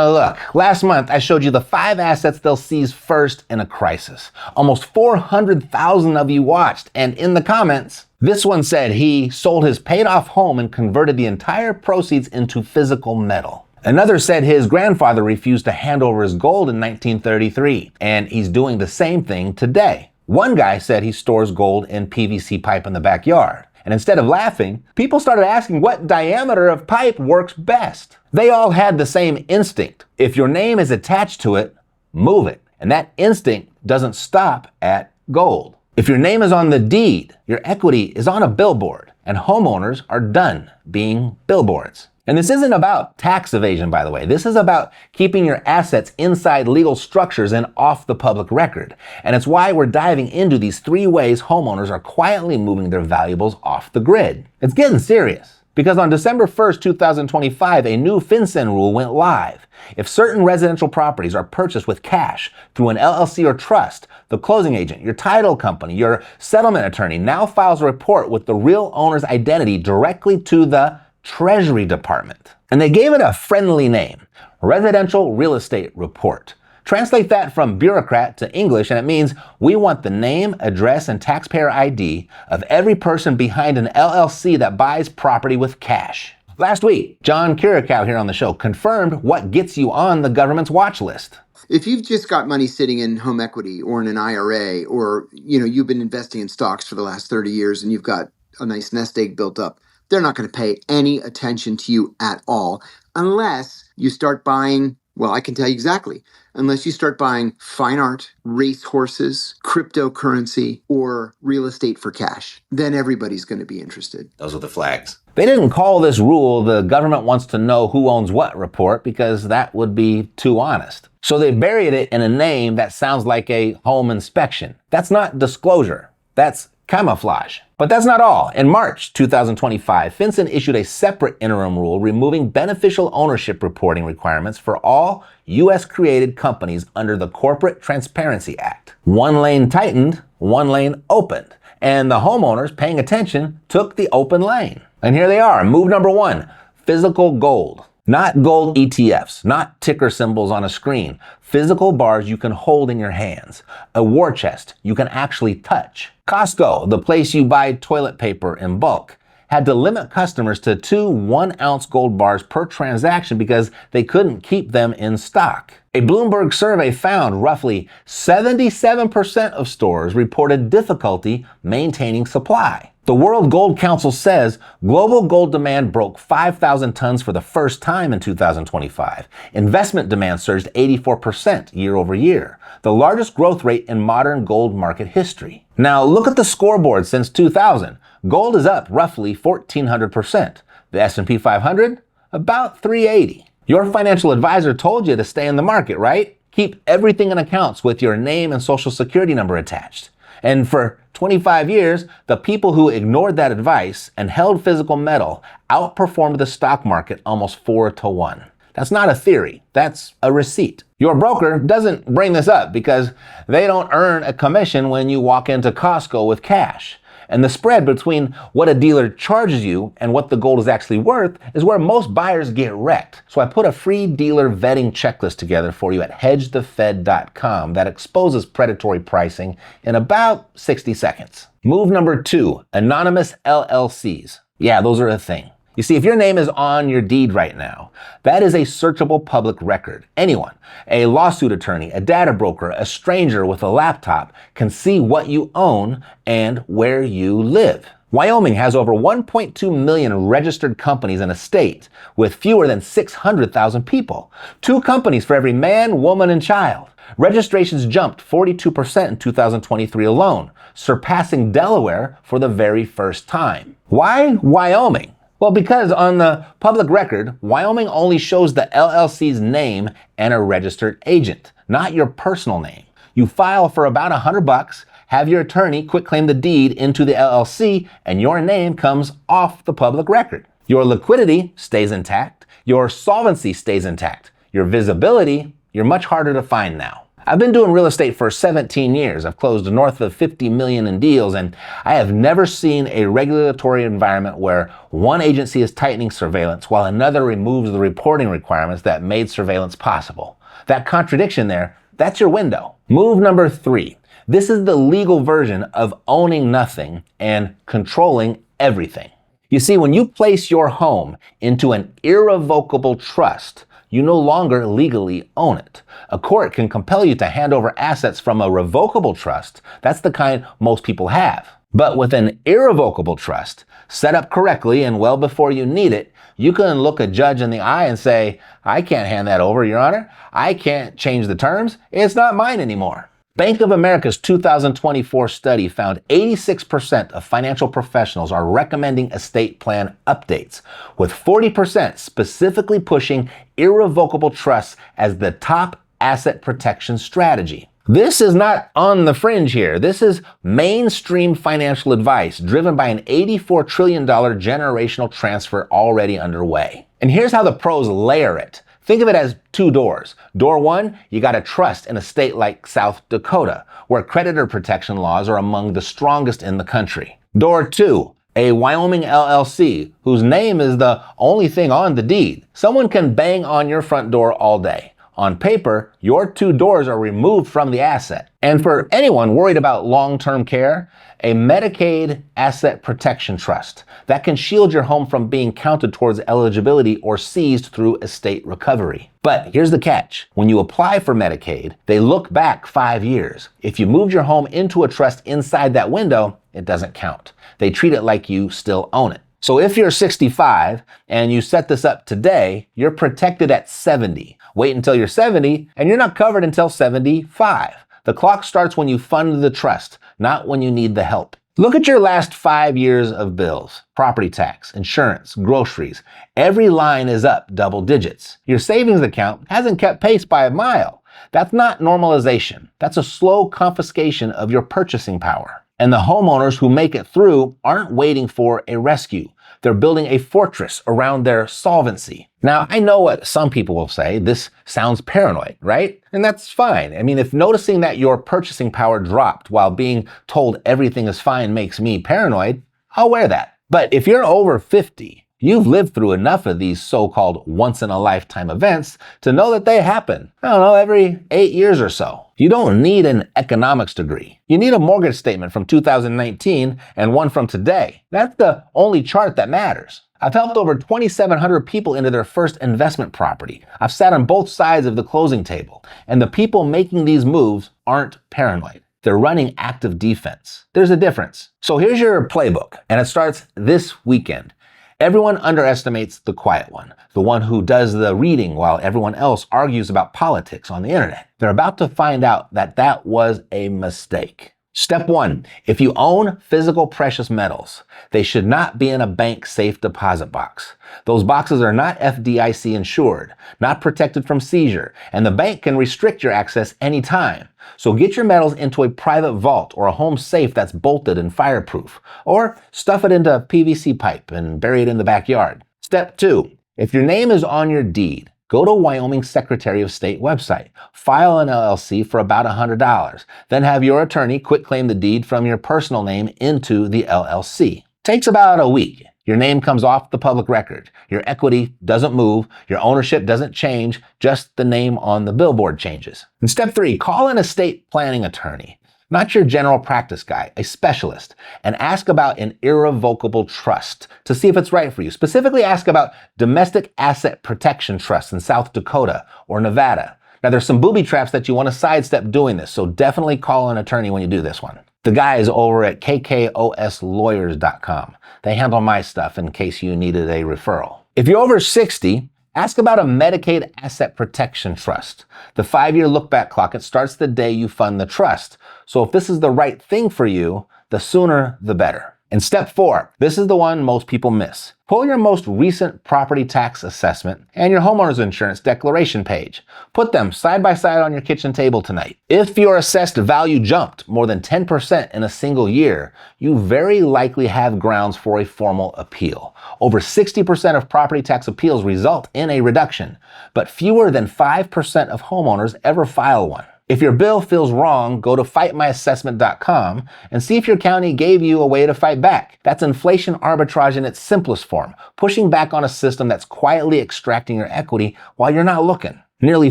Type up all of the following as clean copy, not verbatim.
Now look, last month I showed you the 5 assets they'll seize first in a crisis. Almost 400,000 of you watched, and in the comments, this one said he sold his paid-off home and converted the entire proceeds into physical metal. Another said his grandfather refused to hand over his gold in 1933, and he's doing the same thing today. One guy said he stores gold in PVC pipe in the backyard. And instead of laughing, people started asking what diameter of pipe works best. They all had the same instinct. If your name is attached to it, move it. And that instinct doesn't stop at gold. If your name is on the deed, your equity is on a billboard, and homeowners are done being billboards. And this isn't about tax evasion, by the way. This is about keeping your assets inside legal structures and off the public record. And it's why we're diving into these 3 ways homeowners are quietly moving their valuables off the grid. It's getting serious. Because on December 1st, 2025, a new FinCEN rule went live. If certain residential properties are purchased with cash through an LLC or trust, the closing agent, your title company, your settlement attorney now files a report with the real owner's identity directly to the Treasury Department. And they gave it a friendly name, Residential Real Estate Report. Translate that from bureaucrat to English, and it means we want the name, address, and taxpayer ID of every person behind an LLC that buys property with cash. Last week, John Kirikow here on the show confirmed what gets you on the government's watch list. If you've just got money sitting in home equity or in an IRA, or you've been investing in stocks for the last 30 years and you've got a nice nest egg built up, they're not going to pay any attention to you at all unless you start buying, well, I can tell you exactly, unless you start buying fine art, race horses, cryptocurrency, or real estate for cash. Then everybody's going to be interested. Those are the flags. They didn't call this rule the government wants to know who owns what report because that would be too honest. So they buried it in a name that sounds like a home inspection. That's not disclosure. That's camouflage. But that's not all. In March 2025, FinCEN issued a separate interim rule removing beneficial ownership reporting requirements for all U.S.-created companies under the Corporate Transparency Act. One lane tightened, one lane opened, and the homeowners paying attention took the open lane. And here they are. Move number 1, physical gold. Not gold ETFs, not ticker symbols on a screen. Physical bars you can hold in your hands. A war chest you can actually touch. Costco, the place you buy toilet paper in bulk, had to limit customers to 2 1-ounce gold bars per transaction because they couldn't keep them in stock. A Bloomberg survey found roughly 77% of stores reported difficulty maintaining supply. The World Gold Council says global gold demand broke 5,000 tons for the first time in 2025. Investment demand surged 84% year over year, the largest growth rate in modern gold market history. Now look at the scoreboard since 2000. Gold is up roughly 1,400%. The S&P 500, about 380. Your financial advisor told you to stay in the market, right? Keep everything in accounts with your name and social security number attached. And for 25 years, the people who ignored that advice and held physical metal outperformed the stock market almost 4-1. That's not a theory. That's a receipt. Your broker doesn't bring this up because they don't earn a commission when you walk into Costco with cash. And the spread between what a dealer charges you and what the gold is actually worth is where most buyers get wrecked. So I put a free dealer vetting checklist together for you at hedgethefed.com that exposes predatory pricing in about 60 seconds. Move number 2, anonymous LLCs. Yeah, those are a thing. You see, if your name is on your deed right now, that is a searchable public record. Anyone, a lawsuit attorney, a data broker, a stranger with a laptop can see what you own and where you live. Wyoming has over 1.2 million registered companies in a state with fewer than 600,000 people. 2 companies for every man, woman, and child. Registrations jumped 42% in 2023 alone, surpassing Delaware for the very first time. Why Wyoming? Well, because on the public record, Wyoming only shows the LLC's name and a registered agent, not your personal name. You file for about $100, have your attorney quitclaim the deed into the LLC, and your name comes off the public record. Your liquidity stays intact. Your solvency stays intact. Your visibility, you're much harder to find now. I've been doing real estate for 17 years. I've closed north of 50 million in deals, and I have never seen a regulatory environment where one agency is tightening surveillance while another removes the reporting requirements that made surveillance possible. That contradiction there, that's your window. Move number 3. This is the legal version of owning nothing and controlling everything. You see, when you place your home into an irrevocable trust, you no longer legally own it. A court can compel you to hand over assets from a revocable trust. That's the kind most people have. But with an irrevocable trust, set up correctly and well before you need it, you can look a judge in the eye and say, I can't hand that over, Your Honor. I can't change the terms. It's not mine anymore. Bank of America's 2024 study found 86% of financial professionals are recommending estate plan updates, with 40% specifically pushing irrevocable trusts as the top asset protection strategy. This is not on the fringe here. This is mainstream financial advice driven by an $84 trillion generational transfer already underway. And here's how the pros layer it. Think of it as 2 doors. Door 1, you got a trust in a state like South Dakota, where creditor protection laws are among the strongest in the country. Door 2, a Wyoming LLC, whose name is the only thing on the deed. Someone can bang on your front door all day. On paper, your 2 doors are removed from the asset. And for anyone worried about long-term care, a Medicaid asset protection trust that can shield your home from being counted towards eligibility or seized through estate recovery. But here's the catch. When you apply for Medicaid, they look back 5 years. If you moved your home into a trust inside that window, it doesn't count. They treat it like you still own it. So if you're 65 and you set this up today, you're protected at 70. Wait until you're 70 and you're not covered until 75. The clock starts when you fund the trust, not when you need the help. Look at your last 5 years of bills. Property tax, insurance, groceries. Every line is up double digits. Your savings account hasn't kept pace by a mile. That's not normalization. That's a slow confiscation of your purchasing power. And the homeowners who make it through aren't waiting for a rescue. They're building a fortress around their solvency. Now, I know what some people will say. This sounds paranoid, right? And that's fine. I mean, if noticing that your purchasing power dropped while being told everything is fine makes me paranoid, I'll wear that. But if you're over 50, you've lived through enough of these so-called once-in-a-lifetime events to know that they happen, every 8 years or so. You don't need an economics degree. You need a mortgage statement from 2019 and one from today. That's the only chart that matters. I've helped over 2,700 people into their first investment property. I've sat on both sides of the closing table, and the people making these moves aren't paranoid. They're running active defense. There's a difference. So here's your playbook, and it starts this weekend. Everyone underestimates the quiet one, the one who does the reading while everyone else argues about politics on the internet. They're about to find out that that was a mistake. Step 1, if you own physical precious metals, they should not be in a bank safe deposit box. Those boxes are not FDIC insured, not protected from seizure, and the bank can restrict your access anytime. So get your metals into a private vault or a home safe that's bolted and fireproof, or stuff it into a PVC pipe and bury it in the backyard. Step 2, if your name is on your deed, go to Wyoming Secretary of State website, file an LLC for about $100, then have your attorney quitclaim the deed from your personal name into the LLC. Takes about a week. Your name comes off the public record. Your equity doesn't move. Your ownership doesn't change. Just the name on the billboard changes. And step 3, call an estate planning attorney. Not your general practice guy, a specialist, and ask about an irrevocable trust to see if it's right for you. Specifically ask about domestic asset protection trusts in South Dakota or Nevada. Now there's some booby traps that you want to sidestep doing this, so definitely call an attorney when you do this one. The guys over at kkOSlawyers.com. They handle my stuff in case you needed a referral. If you're over 60, ask about a Medicaid asset protection trust. The 5-year look-back clock, it starts the day you fund the trust. So if this is the right thing for you, the sooner the better. And step 4, this is the one most people miss. Pull your most recent property tax assessment and your homeowner's insurance declaration page. Put them side by side on your kitchen table tonight. If your assessed value jumped more than 10% in a single year, you very likely have grounds for a formal appeal. Over 60% of property tax appeals result in a reduction, but fewer than 5% of homeowners ever file one. If your bill feels wrong, go to fightmyassessment.com and see if your county gave you a way to fight back. That's inflation arbitrage in its simplest form, pushing back on a system that's quietly extracting your equity while you're not looking. Nearly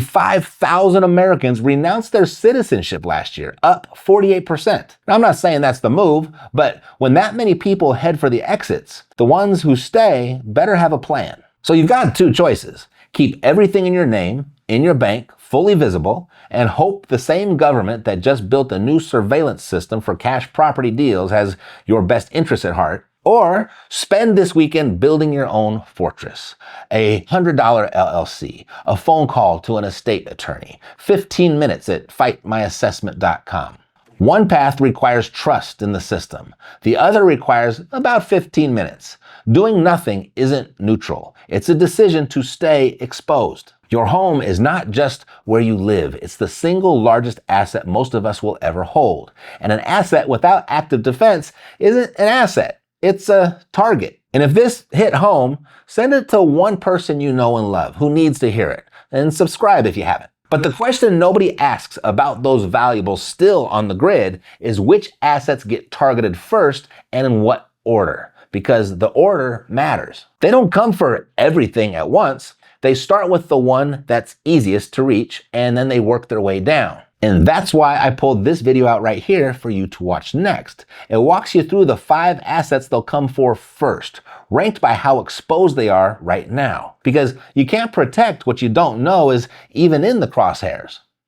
5,000 Americans renounced their citizenship last year, up 48%. Now, I'm not saying that's the move, but when that many people head for the exits, the ones who stay better have a plan. So you've got two choices. Keep everything in your name, in your bank, fully visible, and hope the same government that just built a new surveillance system for cash property deals has your best interests at heart. Or spend this weekend building your own fortress. A $100 LLC, a phone call to an estate attorney, 15 minutes at fightmyassessment.com. One path requires trust in the system. The other requires about 15 minutes. Doing nothing isn't neutral. It's a decision to stay exposed. Your home is not just where you live. It's the single largest asset most of us will ever hold. And an asset without active defense isn't an asset. It's a target. And if this hit home, send it to one person you know and love who needs to hear it. And subscribe if you haven't. But the question nobody asks about those valuables still on the grid is which assets get targeted first and in what order. Because the order matters. They don't come for everything at once. They start with the one that's easiest to reach, and then they work their way down. And that's why I pulled this video out right here for you to watch next. It walks you through the 5 assets they'll come for first, ranked by how exposed they are right now. Because you can't protect what you don't know is even in the crosshairs.